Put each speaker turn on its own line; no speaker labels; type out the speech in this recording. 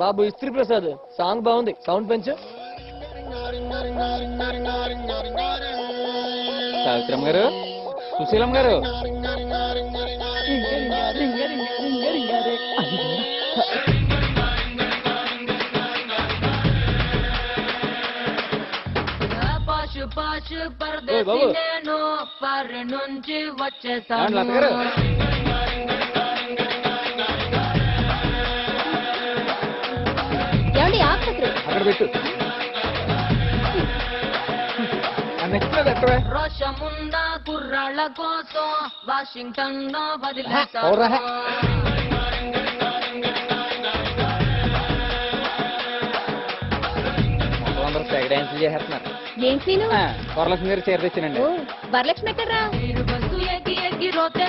బాబు ఇస్త్రీ ప్రసాద్ సాంగ్ బాగుంది, సౌండ్ పెంచు.
సావిత్రమ్మ గారు, సుశీలమ్మ గారు.
నేను పరి నుంచి వచ్చేసాను.
అక్కడ పెట్టు.
రోషముంద కుర్రాళ్ళ కోసం వాషింగ్టన్ లో వదిలేసాను.
అందరూ తెగ డాన్సులు చేసేస్తున్నారు.
ఏం సీను?
వరలక్ష్మి గారు చీర తెచ్చానండి.
వరలక్ష్మి ఎక్కడ్రా?
మీరు బస్సు ఎక్కి ఎక్కి రోతే